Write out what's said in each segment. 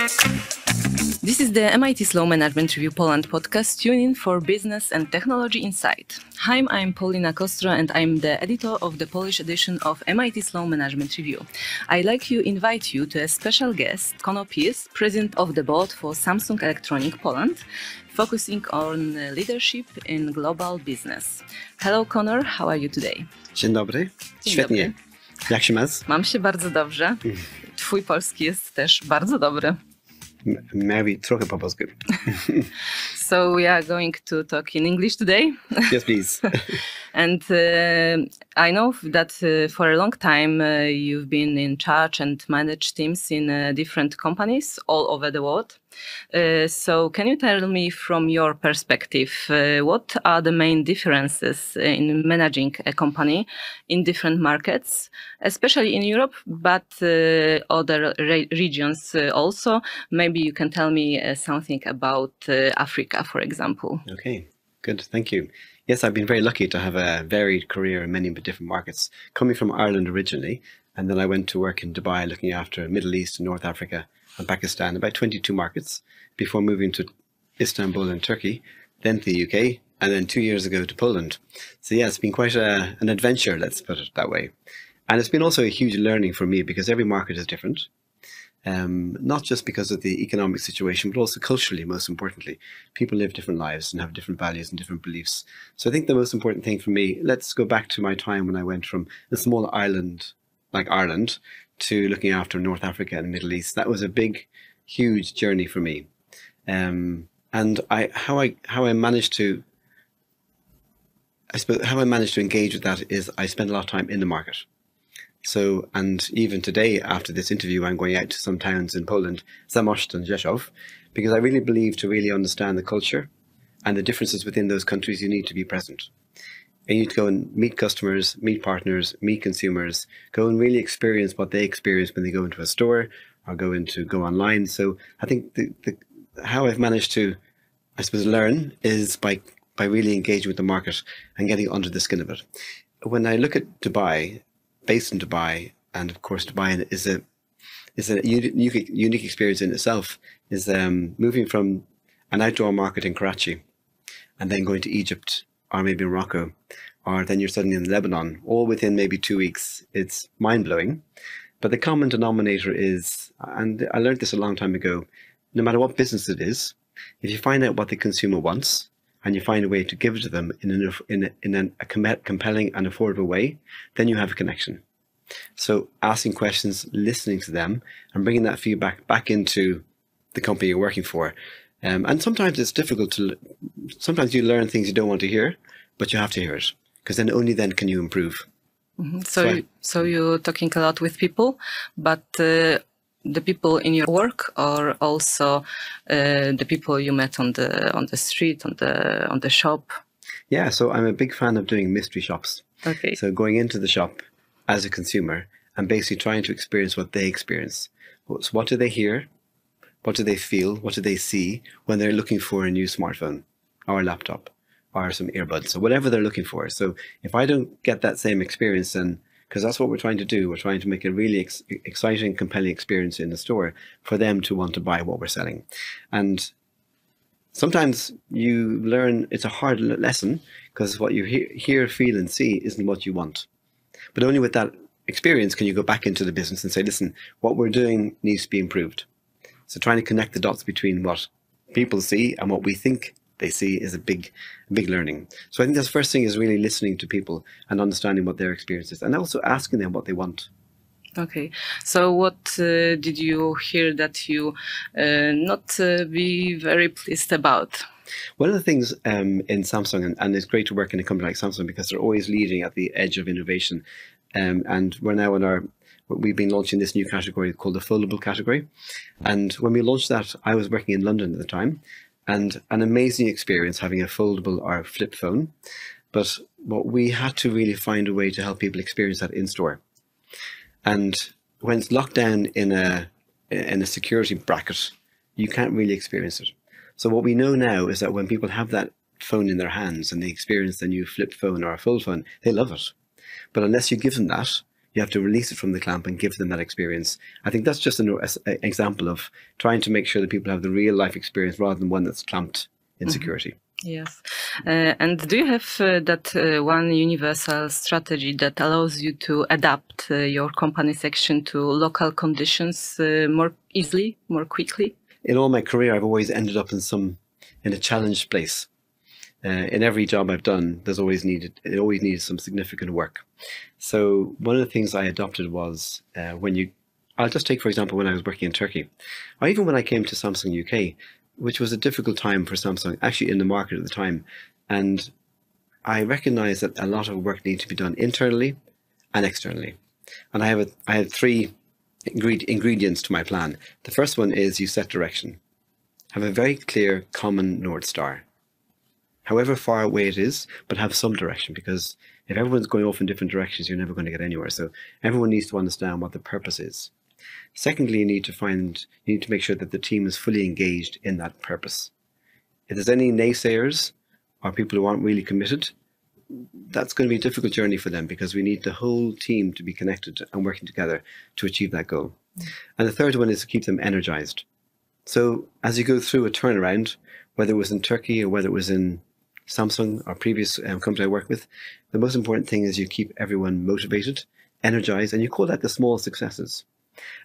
This is the MIT Sloan Management Review Poland podcast, tune in for business and technology insight. Hi, I'm Pauliną Kostro and I'm the editor of the Polish edition of MIT Sloan Management Review. I'd like to invite you to a special guest, Conor Pierce, president of the board for Samsung Electronic Poland, focusing on leadership in global business. Hello Conor, how are you today? Dzień dobry. Świetnie. Jak się masz? Mam się bardzo dobrze. Twój polski jest też bardzo dobry. Maybe trochę po polsku. So we are going to talk in English today. Yes, please. And I know that for a long time you've been in charge and managed teams in different companies all over the world. So can you tell me from your perspective, what are the main differences in managing a company in different markets, especially in Europe, but other regions also? Maybe you can tell me something about Africa, for example. Okay, good. Thank you. Yes, I've been very lucky to have a varied career in many different markets. Coming from Ireland originally, and then I went to work in Dubai looking after Middle East and North Africa and Pakistan, about 22 markets, before moving to Istanbul and Turkey, then to the UK, and then 2 years ago to Poland. So yeah, it's been quite an adventure, let's put it that way. And it's been also a huge learning for me because every market is different. Not just because of the economic situation, but also culturally, most importantly. People live different lives and have different values and different beliefs. So I think the most important thing for me, let's go back to my time when I went from a small island like Ireland to looking after North Africa and Middle East. That was a big, huge journey for me. And how I managed to engage with that is I spend a lot of time in the market. So, and even today, after this interview, I'm going out to some towns in Poland, Zamość and Rzeszów, because I really believe to really understand the culture and the differences within those countries, you need to be present. And you need to go and meet customers, meet partners, meet consumers, go and really experience what they experience when they go into a store or go online. So I think how I've managed to, I suppose, learn is by really engaging with the market and getting under the skin of it. When I look at Dubai, based in Dubai, and of course Dubai is a unique experience in itself, is moving from an outdoor market in Karachi and then going to Egypt or maybe Morocco, or then you're suddenly in Lebanon, all within maybe 2 weeks. It's mind-blowing. But the common denominator is, and I learned this a long time ago, no matter what business it is, if you find out what the consumer wants and you find a way to give it to them in a compelling and affordable way, then you have a connection. So asking questions, listening to them, and bringing that feedback back into the company you're working for. And sometimes it's difficult sometimes you learn things you don't want to hear, but you have to hear it, because then only then can you improve. Mm-hmm. So you're talking a lot with people, but the people in your work are also the people you met on the street, on the shop. Yeah, so I'm a big fan of doing mystery shops. Okay. So going into the shop as a consumer and basically trying to experience what they experience. So what do they hear? What do they feel? What do they see when they're looking for a new smartphone or a laptop or some earbuds or whatever they're looking for? So if I don't get that same experience, then, because that's what we're trying to do, we're trying to make a really exciting, compelling experience in the store for them to want to buy what we're selling. And sometimes you learn, it's a hard lesson, because what you hear, feel and see isn't what you want. But only with that experience can you go back into the business and say, listen, what we're doing needs to be improved. So trying to connect the dots between what people see and what we think they see is a big learning. So I think that's the first thing, is really listening to people and understanding what their experience is, and also asking them what they want. Okay. So what did you hear that you not be very pleased about? One of the things in Samsung, and it's great to work in a company like Samsung because they're always leading at the edge of innovation. And we're now we've been launching this new category called the foldable category. And when we launched that, I was working in London at the time, and an amazing experience having a foldable or flip phone. But what we had to really find a way to help people experience that in store. And when it's locked down in a security bracket, you can't really experience it. So what we know now is that when people have that phone in their hands and they experience the new flip phone or a fold phone, they love it. But unless you give them that, You have to release it from the clamp and give them that experience. I think that's just an example of trying to make sure that people have the real life experience rather than one that's clamped in security. Yes. And do you have that one universal strategy that allows you to adapt your company's action to local conditions more easily, more quickly? In all my career, I've always ended up in a challenged place. In every job I've done, it always needed some significant work. So one of the things I adopted was I'll just take, for example, when I was working in Turkey, or even when I came to Samsung UK, which was a difficult time for Samsung, actually in the market at the time. And I recognized that a lot of work needed to be done internally and externally. And I had three ingredients to my plan. The first one is you set direction. Have a very clear common North Star. However far away it is, but have some direction, because if everyone's going off in different directions, you're never going to get anywhere. So everyone needs to understand what the purpose is. Secondly, you need to make sure that the team is fully engaged in that purpose. If there's any naysayers or people who aren't really committed, that's going to be a difficult journey for them, because we need the whole team to be connected and working together to achieve that goal. And the third one is to keep them energized. So as you go through a turnaround, whether it was in Turkey or whether it was in Samsung or previous company I worked with, the most important thing is you keep everyone motivated, energized, and you call that the small successes.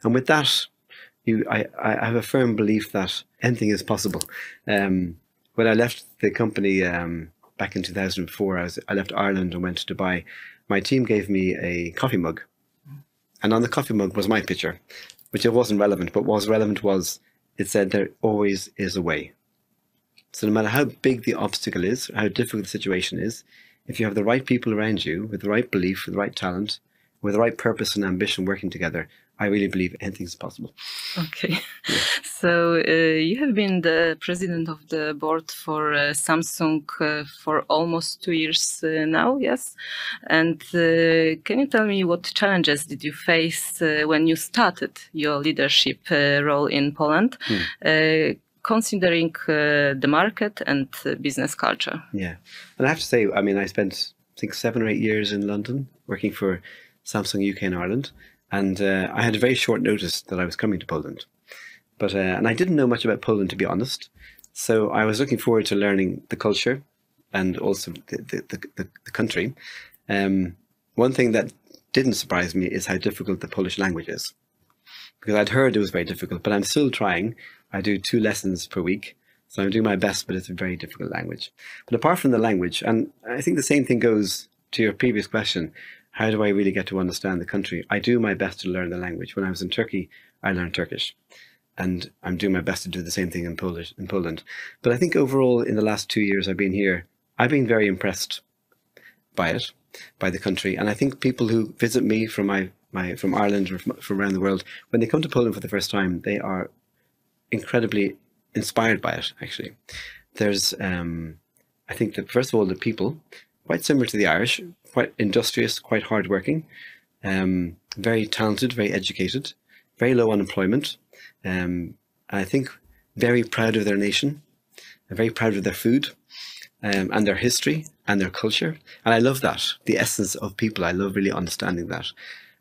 And with that, I have a firm belief that anything is possible. When I left the company back in 2004, I left Ireland and went to Dubai. My team gave me a coffee mug. And on the coffee mug was my picture, which it wasn't relevant, but what was relevant was it said there always is a way. So no matter how big the obstacle is, how difficult the situation is, if you have the right people around you with the right belief, with the right talent, with the right purpose and ambition working together, I really believe anything is possible. Okay. Yeah. So you have been the president of the board for Samsung for almost 2 years now, yes? And can you tell me what challenges did you face when you started your leadership role in Poland? Considering the market and business culture. Yeah. And I have to say, I mean, I spent, I think, 7 or 8 years in London working for Samsung UK and Ireland. And I had a very short notice that I was coming to Poland. But and I didn't know much about Poland, to be honest. So I was looking forward to learning the culture and also the country. One thing that didn't surprise me is how difficult the Polish language is. Because I'd heard it was very difficult, but I'm still trying. I do 2 lessons per week, so I'm doing my best, but it's a very difficult language. But apart from the language, and I think the same thing goes to your previous question, how do I really get to understand the country? I do my best to learn the language. When I was in Turkey, I learned Turkish, and I'm doing my best to do the same thing in Poland. But I think overall, in the last 2 years I've been here, I've been very impressed by it, by the country. And I think people who visit me from from Ireland or from around the world, when they come to Poland for the first time, they are incredibly inspired by it, actually. There's, I think that first of all, the people, quite similar to the Irish, quite industrious, quite hardworking, very talented, very educated, very low unemployment. I think very proud of their nation, very proud of their food, and their history and their culture. And I love that, the essence of people. I love really understanding that.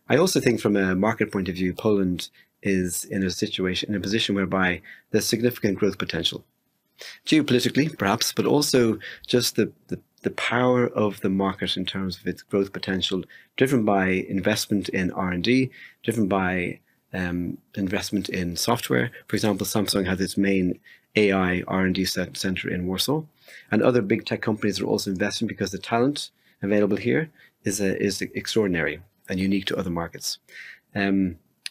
I also think from a market point of view, Poland is in a position whereby there's significant growth potential. Geopolitically, perhaps, but also just the power of the market in terms of its growth potential, driven by investment in R&D, driven by investment in software. For example, Samsung has its main AI R&D center in Warsaw, and other big tech companies are also investing because the talent available here is extraordinary and unique to other markets.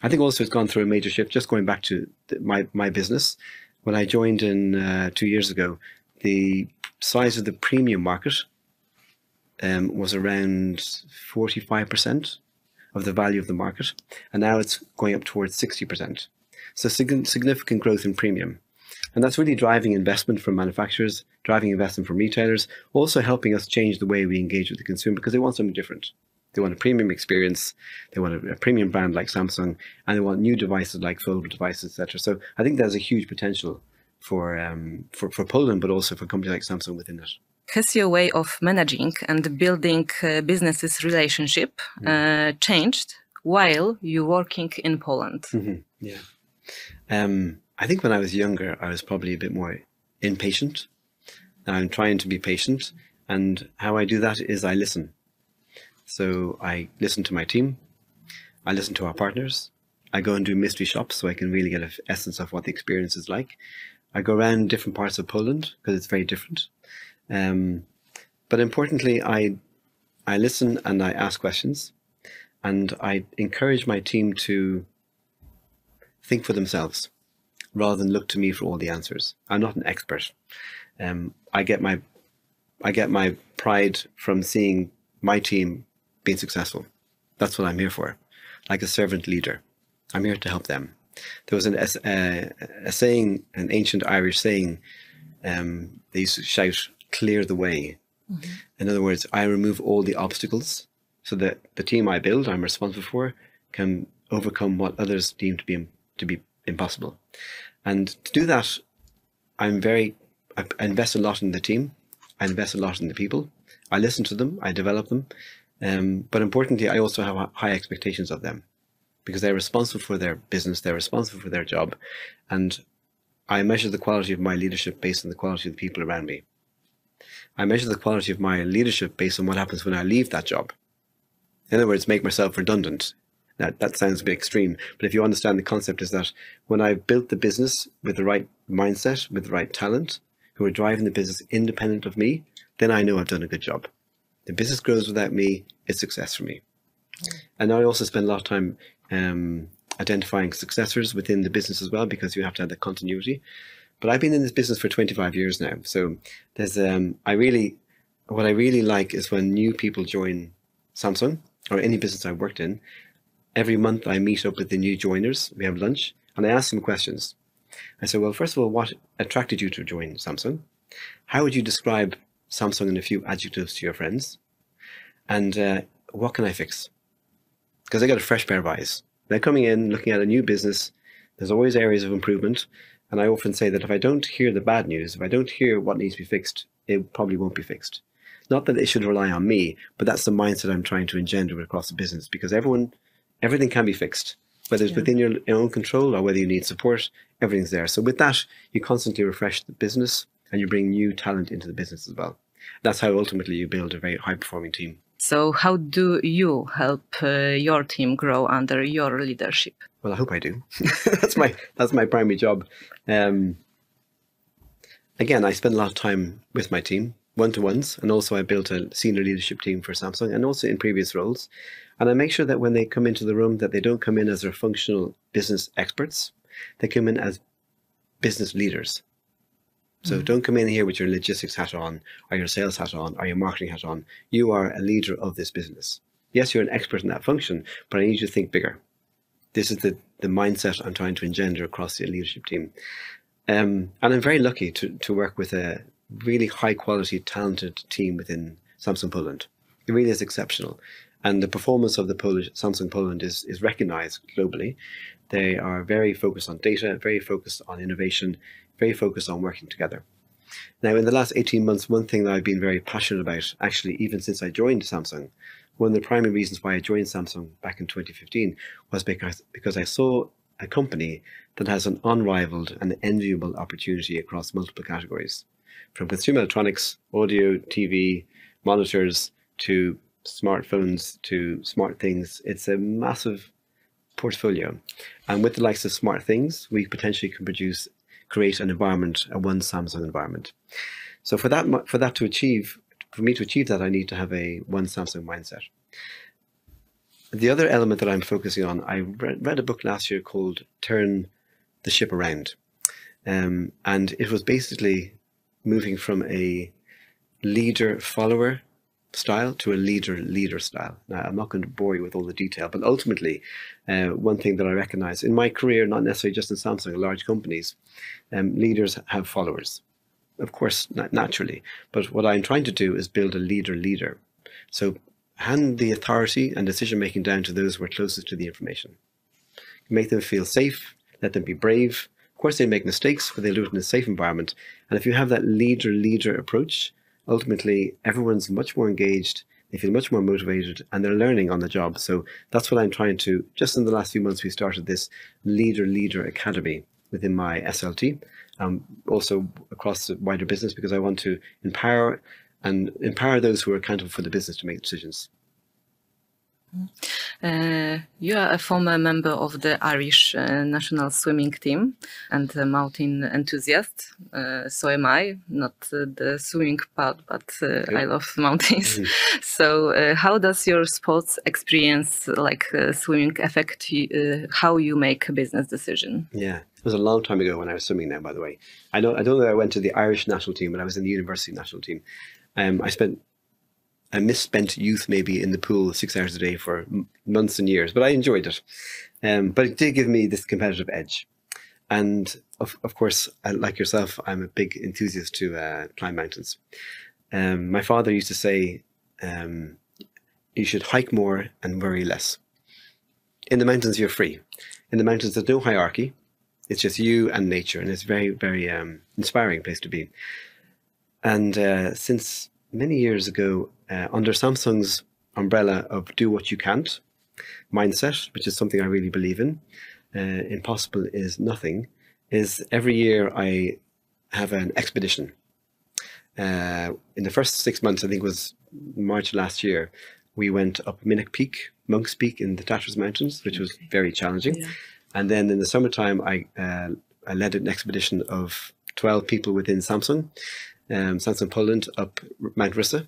I think also it's gone through a major shift. Just going back to my business, when I joined in 2 years ago, the size of the premium market was around 45% of the value of the market, and now it's going up towards 60%. So significant growth in premium. And that's really driving investment from manufacturers, driving investment from retailers, also helping us change the way we engage with the consumer, because they want something different. They want a premium experience, they want a premium brand like Samsung, and they want new devices like foldable devices, etc. So I think there's a huge potential for Poland, but also for companies like Samsung within it. Has your way of managing and building businesses relationship changed while you're working in Poland? Yeah. I think when I was younger, I was probably a bit more impatient. Now I'm trying to be patient, and how I do that is I listen. So I listen to my team, I listen to our partners, I go and do mystery shops so I can really get an essence of what the experience is like. I go around different parts of Poland because it's very different. But importantly, I listen and I ask questions, and I encourage my team to think for themselves rather than look to me for all the answers. I'm not an expert. I get my pride from seeing my team being successful. That's what I'm here for. Like a servant leader, I'm here to help them. There was a saying, an ancient Irish saying, they used to shout, "Clear the way." Mm-hmm. In other words, I remove all the obstacles so that the team I build, I'm responsible for, can overcome what others deem to be impossible. And to do that, I invest a lot in the team. I invest a lot in the people. I listen to them. I develop them. But importantly, I also have high expectations of them because they're responsible for their business. They're responsible for their job. And I measure the quality of my leadership based on the quality of the people around me. I measure the quality of my leadership based on what happens when I leave that job. In other words, make myself redundant. Now, that sounds a bit extreme, but if you understand the concept is that when I built the business with the right mindset, with the right talent, who are driving the business independent of me, then I know I've done a good job. The business grows without me, it's success for me. And I also spend a lot of time identifying successors within the business as well, because you have to have the continuity. But I've been in this business for 25 years now. So there's what I really like is when new people join Samsung or any business I've worked in. Every month I meet up with the new joiners. We have lunch and I ask them questions. I say, well, first of all, what attracted you to join Samsung? How would you describe Samsung in a few adjectives to your friends? And what can I fix? Because I got a fresh pair of eyes. They're coming in, looking at a new business. There's always areas of improvement. And I often say that if I don't hear the bad news, if I don't hear what needs to be fixed, it probably won't be fixed. Not that it should rely on me, but that's the mindset I'm trying to engender across the business, because everything can be fixed, whether it's within your own control or whether you need support, everything's there. So with that, you constantly refresh the business and you bring new talent into the business as well. That's how ultimately you build a very high-performing team. So how do you help your team grow under your leadership? Well, I hope I do. That's my primary job. Again, I spend a lot of time with my team, one-to-ones, and also I built a senior leadership team for Samsung and also in previous roles. And I make sure that when they come into the room that they don't come in as their functional business experts. They come in as business leaders. So don't come in here with your logistics hat on, or your sales hat on, or your marketing hat on. You are a leader of this business. Yes, you're an expert in that function, but I need you to think bigger. This is the mindset I'm trying to engender across the leadership team. And I'm very lucky to work with a really high quality, talented team within Samsung Poland. It really is exceptional. And the performance of the Samsung Poland is recognized globally. They are very focused on data, very focused on innovation, very focused on working together. Now, in the last 18 months, one thing that I've been very passionate about, actually, even since I joined Samsung, one of the primary reasons why I joined Samsung back in 2015 was because I saw a company that has an unrivaled and enviable opportunity across multiple categories, from consumer electronics, audio, TV, monitors, to smartphones, to smart things. It's a massive portfolio. And with the likes of smart things, we potentially can create an environment, a one Samsung environment. So for me to achieve that, I need to have a one Samsung mindset. The other element that I'm focusing on, I read a book last year called Turn the Ship Around. And it was basically moving from a leader-follower style to a leader-leader style. Now, I'm not going to bore you with all the detail, but ultimately, one thing that I recognize in my career, not necessarily just in Samsung, large companies, leaders have followers. Of course, naturally. But what I'm trying to do is build a leader-leader. So hand the authority and decision-making down to those who are closest to the information. Make them feel safe, let them be brave. Of course, they make mistakes, but they do it in a safe environment. And if you have that leader-leader approach, ultimately, everyone's much more engaged. They feel much more motivated and they're learning on the job. So that's what I'm trying to, just in the last few months, we started this Leader Academy within my SLT, also across the wider business, because I want to empower those who are accountable for the business to make decisions. You are a former member of the Irish national swimming team and a mountain enthusiast. So am I, not the swimming part, but I love mountains. So how does your sports experience, like swimming, affect how you make a business decision? Yeah, it was a long time ago when I was swimming now, by the way. I don't know that I went to the Irish national team, but I was in the university national team. I misspent youth maybe in the pool 6 hours a day for months and years, but I enjoyed it. But it did give me this competitive edge. And of course, like yourself, I'm a big enthusiast to climb mountains. My father used to say, you should hike more and worry less. In the mountains, you're free. In the mountains, there's no hierarchy. It's just you and nature, and it's very, very inspiring place to be. And since many years ago, under Samsung's umbrella of do what you can't mindset, which is something I really believe in, impossible is nothing, is every year I have an expedition. In the first 6 months, I think it was March last year, we went up Monk's Peak in the Tatras Mountains, which was very challenging. Yeah. And then in the summertime, I led an expedition of 12 people within Samsung Poland up Mount Rissa.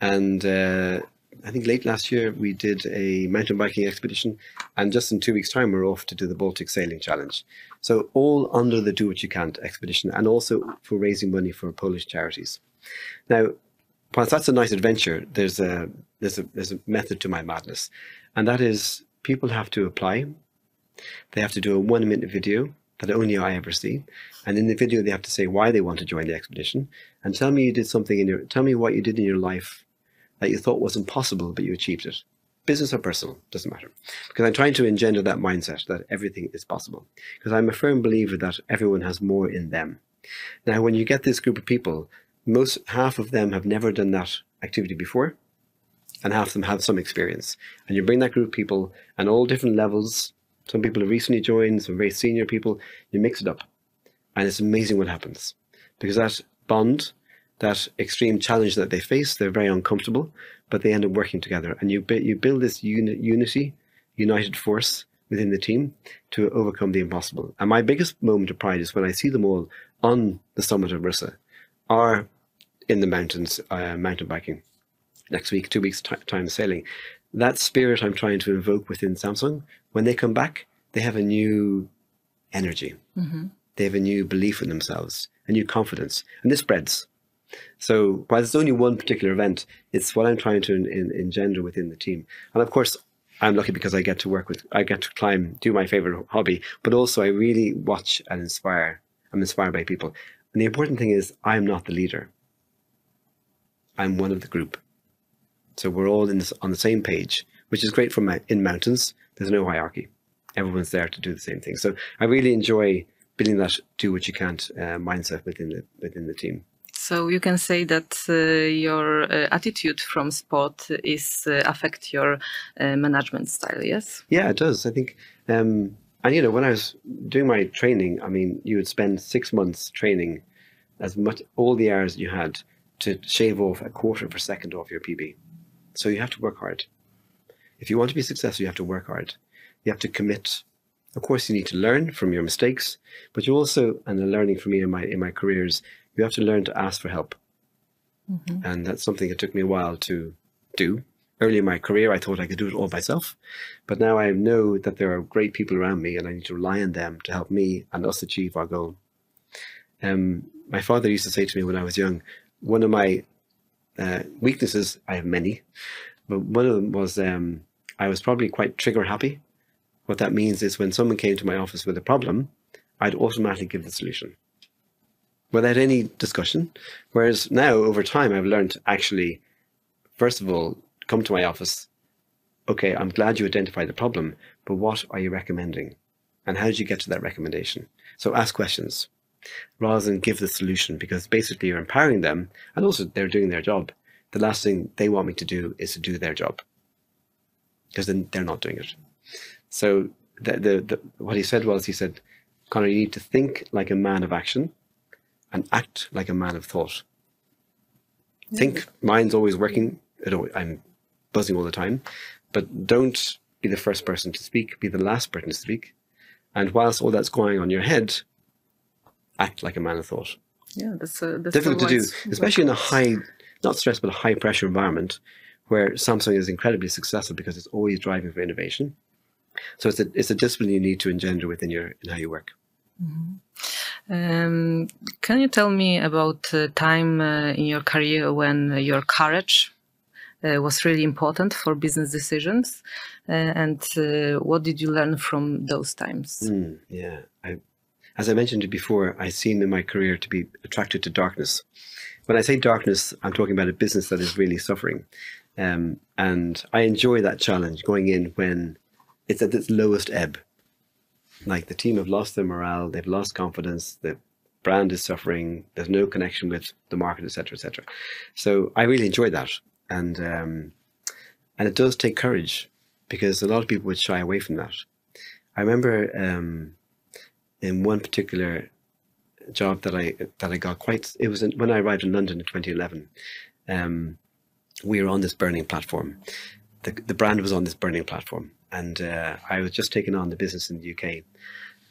And I think late last year we did a mountain biking expedition, and just in 2 weeks' time we're off to do the Baltic Sailing Challenge. So all under the Do What You Can't expedition, and also for raising money for Polish charities. Now, whilst that's a nice adventure, there's a method to my madness, and that is people have to apply. They have to do a 1-minute video that only I ever see. And in the video, they have to say why they want to join the expedition, and tell me tell me what you did in your life that you thought was impossible, but you achieved it. Business or personal, doesn't matter. Because I'm trying to engender that mindset that everything is possible. Because I'm a firm believer that everyone has more in them. Now, when you get this group of people, half of them have never done that activity before, and half of them have some experience. And you bring that group of people and all different levels. Some people have recently joined, some very senior people, you mix it up. And it's amazing what happens. Because that bond, that extreme challenge that they face, they're very uncomfortable, but they end up working together. And you build this united force within the team to overcome the impossible. And my biggest moment of pride is when I see them all on the summit of Rissa, or in the mountains, mountain biking. Next week, 2 weeks time sailing. That spirit I'm trying to invoke within Samsung, when they come back, they have a new energy. Mm-hmm. They have a new belief in themselves, a new confidence, and this spreads. So while it's only one particular event, it's what I'm trying to engender within the team. And of course, I'm lucky because I get to climb, do my favorite hobby, but also I really watch and inspire. I'm inspired by people. And the important thing is I'm not the leader. I'm one of the group. So we're all on the same page, which is great in mountains. There's no hierarchy. Everyone's there to do the same thing. So I really enjoy building that do what you can't mindset within the team. So you can say that your attitude from sport is affect your management style, yes? Yeah, it does. I think, and when I was doing my training, I mean, you would spend 6 months training all the hours you had to shave off 1/4 of a second off your PB. So you have to work hard. If you want to be successful, you have to work hard. You have to commit. Of course, you need to learn from your mistakes, but you also, and the learning for me in my careers, you have to learn to ask for help. Mm-hmm. And that's something that took me a while to do. Early in my career, I thought I could do it all myself. But now I know that there are great people around me and I need to rely on them to help me and us achieve our goal. My father used to say to me when I was young, one of my weaknesses, I have many, but one of them was I was probably quite trigger happy. What that means is when someone came to my office with a problem, I'd automatically give the solution without any discussion. Whereas now, over time, I've learned to actually, first of all, come to my office. Okay, I'm glad you identified the problem, but what are you recommending? And how did you get to that recommendation? So ask questions rather than give the solution, because basically you're empowering them, and also they're doing their job. the last thing they want me to do is to do their job, because then they're not doing it. So what he said was, he said, Conor, you need to think like a man of action and act like a man of thought. Think, mind's always working. I'm buzzing all the time, but don't be the first person to speak, be the last person to speak. And whilst all that's going on in your head, act like a man of thought. Yeah, that's difficult to do, especially in a high, not stress, but a high pressure environment where Samsung is incredibly successful because it's always driving for innovation. So it's a discipline you need to engender within in how you work. Mm-hmm. Can you tell me about the time in your career when your courage was really important for business decisions, and what did you learn from those times? Yeah, as I mentioned before, I seem in my career to be attracted to darkness. When I say darkness, I'm talking about a business that is really suffering. And I enjoy that challenge, going in when it's at its lowest ebb. Like the team have lost their morale, they've lost confidence, the brand is suffering, there's no connection with the market, etc., etc. So I really enjoy that. And it does take courage, because a lot of people would shy away from that. I remember in one particular job that I got it was when I arrived in London in 2011. We were on this burning platform. The brand was on this burning platform, and I was just taking on the business in the UK,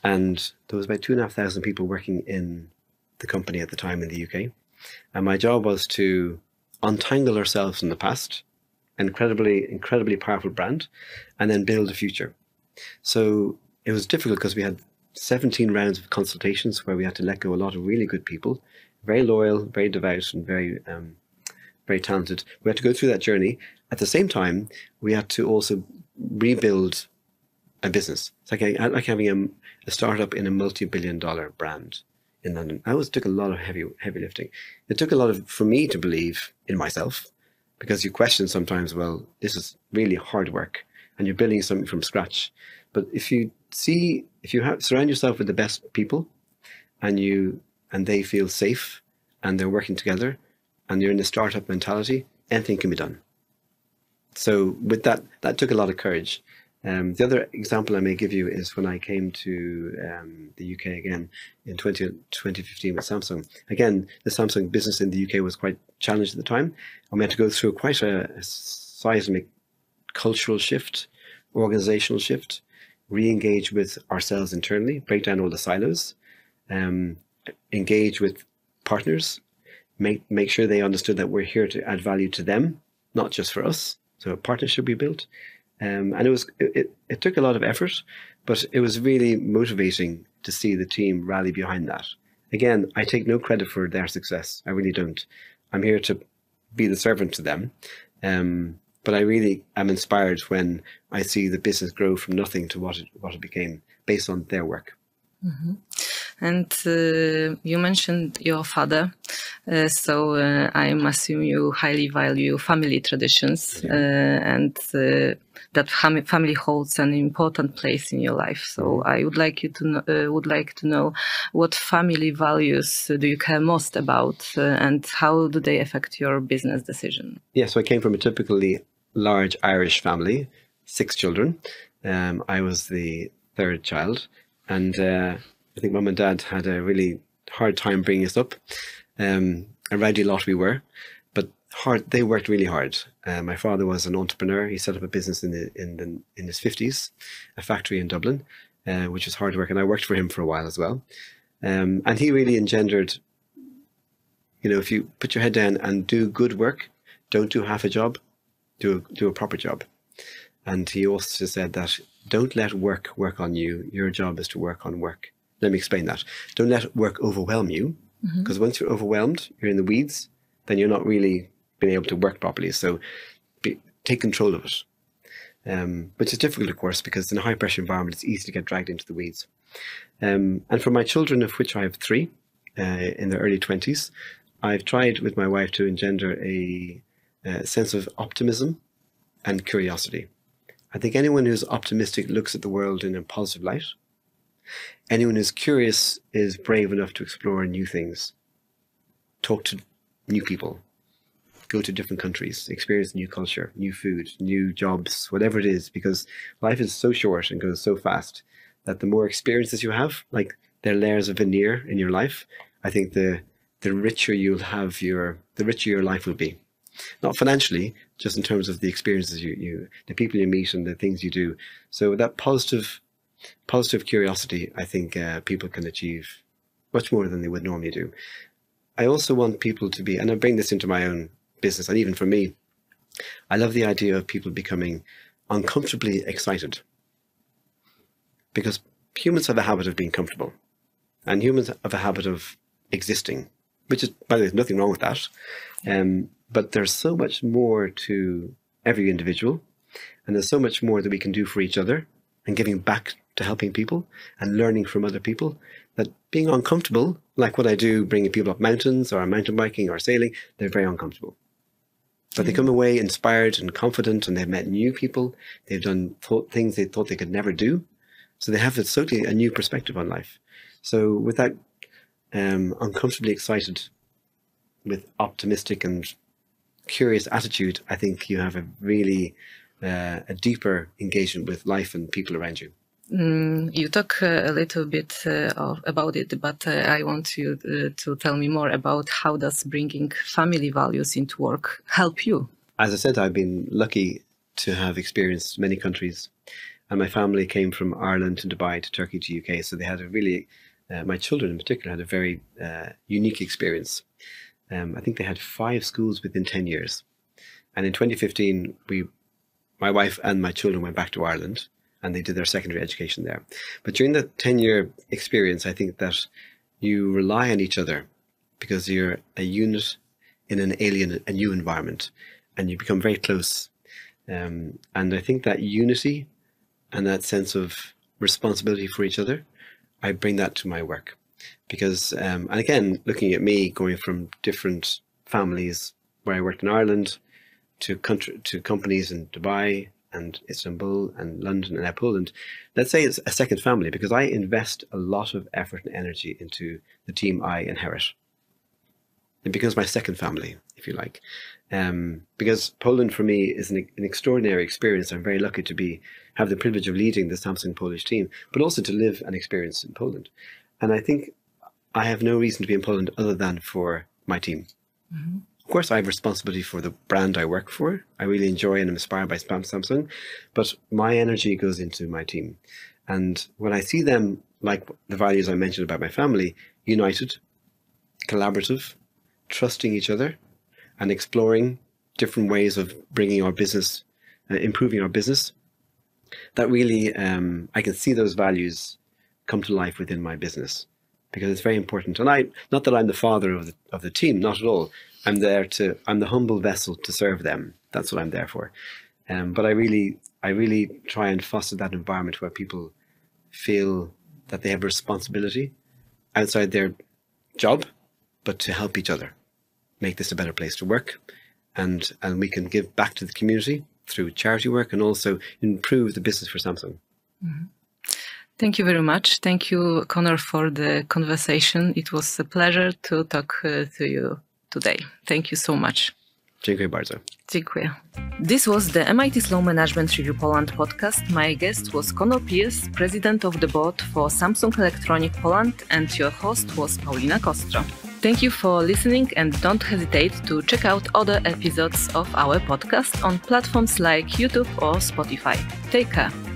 and there was about 2,500 people working in the company at the time in the UK, and my job was to untangle ourselves from the past, incredibly powerful brand, and then build a future. So it was difficult because we had 17 rounds of consultations where we had to let go a lot of really good people, very loyal, very devout, and very talented. We had to go through that journey. At the same time, we had to also rebuild a business. It's like having a startup in a multi-billion-dollar brand in London. It took a lot of heavy lifting. It took a lot for me to believe in myself, because you question sometimes, well, this is really hard work and you're building something from scratch. But if you surround yourself with the best people, and they feel safe and they're working together and you're in a startup mentality, anything can be done. So with that took a lot of courage. The other example I may give you is when I came to the UK again in 2015 with Samsung. Again, the Samsung business in the UK was quite challenged at the time, and we had to go through quite a seismic cultural shift, organizational shift, re-engage with ourselves internally, break down all the silos, engage with partners, make sure they understood that we're here to add value to them, not just for us. So a partnership we built. And it took a lot of effort, but it was really motivating to see the team rally behind that. Again, I take no credit for their success. I really don't. I'm here to be the servant to them. But I really am inspired when I see the business grow from nothing to what it became based on their work. Mm-hmm. And you mentioned your father, so I assume you highly value family traditions, and that family holds an important place in your life. So I would like to know what family values do you care most about, and how do they affect your business decision? Yeah, so I came from a typically large Irish family, 6 children. I was the 3rd child, and I think Mum and Dad had a really hard time bringing us up. A rowdy lot we were, but they worked really hard. My father was an entrepreneur. He set up a business in his 50s, a factory in Dublin, which was hard work, and I worked for him for a while as well. And he really engendered, if you put your head down and do good work, don't do half a job, do a proper job. And he also said that don't let work on you. Your job is to work on work. Let me explain that. Don't let work overwhelm you, because once you're overwhelmed, you're in the weeds, then you're not really being able to work properly. So take control of it, which is difficult, of course, because in a high pressure environment, it's easy to get dragged into the weeds. And for my children, of which I have 3 in their early 20s, I've tried with my wife to engender a sense of optimism and curiosity. I think anyone who's optimistic looks at the world in a positive light. Anyone who's curious is brave enough to explore new things, talk to new people, go to different countries, experience new culture, new food, new jobs, whatever it is, because life is so short and goes so fast that the more experiences you have, like there are layers of veneer in your life, I think the richer you'll have the richer your life will be. Not financially, just in terms of the experiences the people you meet and the things you do. So that positive curiosity, I think people can achieve much more than they would normally do. I also want people to be, and I bring this into my own business, and even for me, I love the idea of people becoming uncomfortably excited. Because humans have a habit of being comfortable, and humans have a habit of existing, which is, by the way, there's nothing wrong with that. But there's so much more to every individual, and there's so much more that we can do for each other, and giving back to helping people and learning from other people, that being uncomfortable, like what I do, bringing people up mountains or mountain biking or sailing, they're very uncomfortable. But they come away inspired and confident, and they've met new people. They've done things they thought they could never do. So they have totally a new perspective on life. So with that uncomfortably excited, with optimistic and curious attitude, I think you have a really a deeper engagement with life and people around you. You talk a little bit about it, but I want you to tell me more about how does bringing family values into work help you? As I said, I've been lucky to have experienced many countries, and my family came from Ireland to Dubai to Turkey to UK. So they had a really, my children in particular, had a very unique experience. I think they had 5 schools within 10 years. And in 2015, my wife and my children went back to Ireland, and they did their secondary education there. But during that 10-year experience, I think that you rely on each other because you're a unit in an alien, a new environment, and you become very close. And I think that unity and that sense of responsibility for each other, I bring that to my work. Because, and again, looking at me going from different families where I worked in Ireland to companies in Dubai and Istanbul and London and now Poland, let's say it's a second family, because I invest a lot of effort and energy into the team I inherit. It becomes my second family, if you like. Because Poland for me is an extraordinary experience. I'm very lucky to have the privilege of leading the Samsung Polish team, but also to live an experience in Poland. And I think I have no reason to be in Poland other than for my team. Mm-hmm. Of course, I have responsibility for the brand I work for. I really enjoy and am inspired by Samsung, but my energy goes into my team. And when I see them, like the values I mentioned about my family, united, collaborative, trusting each other, and exploring different ways of bringing our business, improving our business, that really, I can see those values come to life within my business, because it's very important. And not that I'm the father of the team, not at all. I'm the humble vessel to serve them. That's what I'm there for. But I really try and foster that environment where people feel that they have a responsibility outside their job, but to help each other make this a better place to work. And we can give back to the community through charity work and also improve the business for Samsung. Mm-hmm. Thank you very much. Thank you, Conor, for the conversation. It was a pleasure to talk to you today. Thank you so much. Dziękuję bardzo. Dziękuję. This was the MIT Sloan Management Review Poland podcast. My guest was Conor Pierce, president of the board for Samsung Electronic Poland, and your host was Pauliną Kostro. Thank you for listening, and don't hesitate to check out other episodes of our podcast on platforms like YouTube or Spotify. Take care.